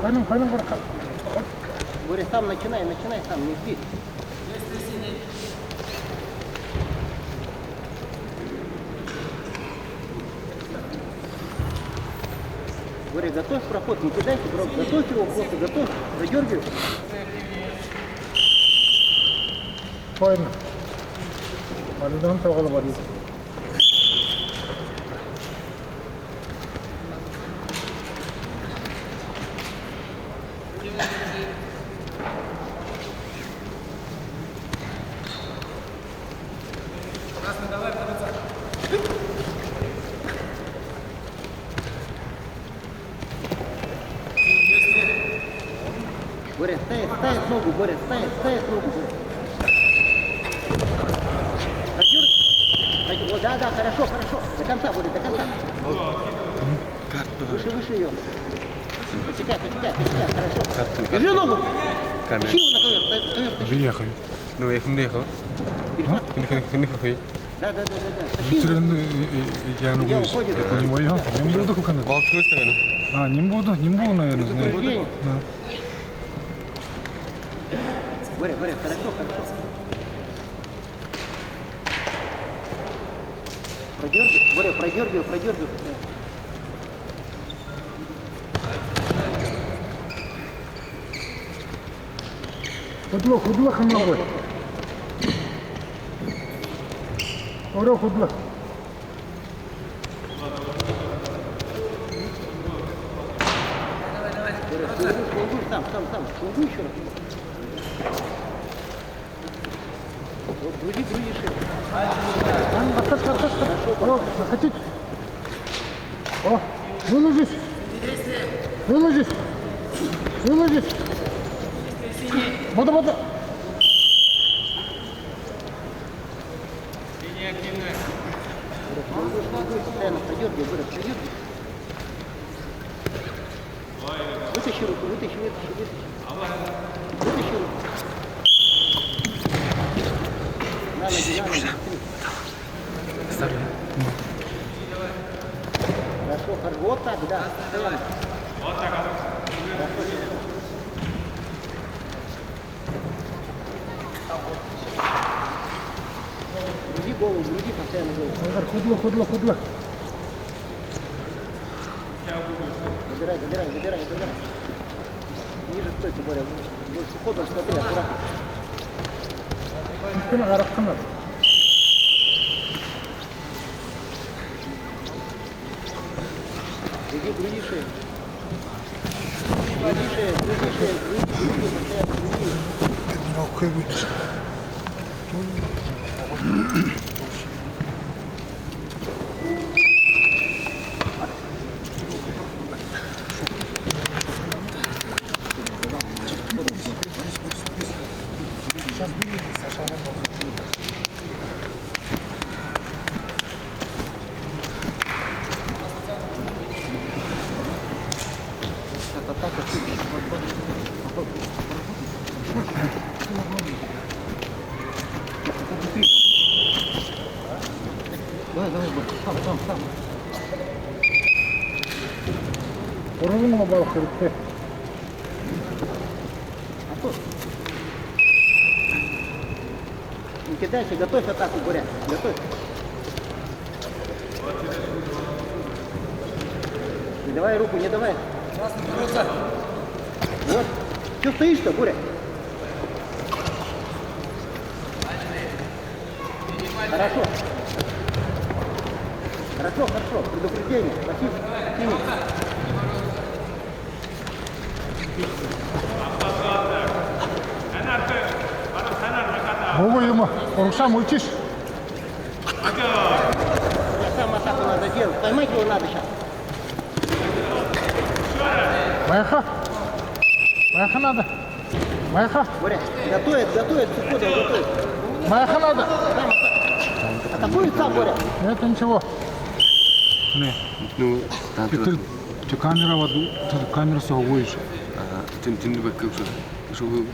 Хайнын бара. Боря, сам начинай, сам, не жди. Боря, готовь проход, не кидайте, готовь его просто, готовь, задергивай. Хайнын. Алидан тоғалы бар. Боря, ставит ногу, Боря, ставит ногу. Задергивай. Да, хорошо. До конца, Боря, до конца. Выше ее. Посекай, хорошо. Держи ногу. Тащи его на ковер. Приехали. Ну, я ехал. Да. Я не буду. Это не мое. Не буду куканать. Не буду, наверное, знаю. Боря, хорошо. Продергивай. Худлах много. Оро худлах. Там, шунгуй еще раз. Вот, груди шею. Хорошо. Захотите? О, выложись. Бода. Постоянно продергивай, Боря, продергивай. Вытащи руку. Вытащи руку. На ноги. Ставлю. Хорошо. Вот так, да, постоянно. Вот так. Груди постоянно голову. Худлах. Забирай. Ниже стойте, Боря. Больше ходом смотри, аккуратно. Араққанар. Груди шею. Груди. Давай, сам. Урывыңа балық керекте. Не кидайся, готовь атаку, Боря. Готовь. Не давай руку, не давай. Вот. Что стоишь-то, Боря? Хорошо. Предупреждение. Спасибо. Вова, ему. Рушам, уйдешь. Сам атаку надо делать. Поймать его надо сейчас. Маяха надо. Боря, готовит, с уходом готовит. Маяха надо. Атакует сам, Боря. Это ничего. Не. Ну, ты камера соуешь.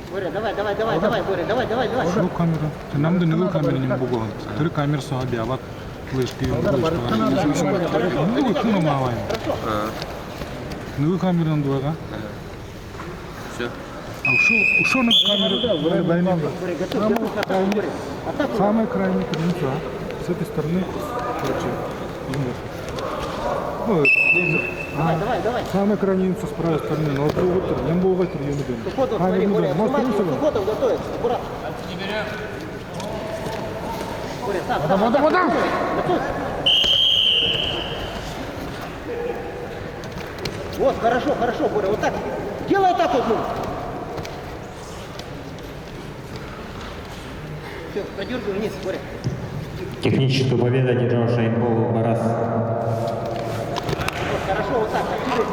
Боря, давай, Боря, давай. Şu kamera. Nam da nıgıl kamera не могу. Тыр камера соға бияват. Флешки. Нıgıl күн мавай. Нıgıl камерадан дуага. Все. Ушел на камеру. Дай нам. Боря, готов, готов, атаку, Боря. Атаку. Самая крайняя коренца. С этой стороны. Короче, ну, Давай, давай. самая крайняя с правой стороны. Но вот не был в этой юный дым. Суходов, смотри, Боря, Суходов готовится. Аккуратно. Боря, там. Готов. Вот, хорошо, Боря, вот так. Делай атаку одну. Все, продергивай вниз, Боря. Техническую победу одержал Шайбол Барас. Вот, хорошо, вот так, активируйся.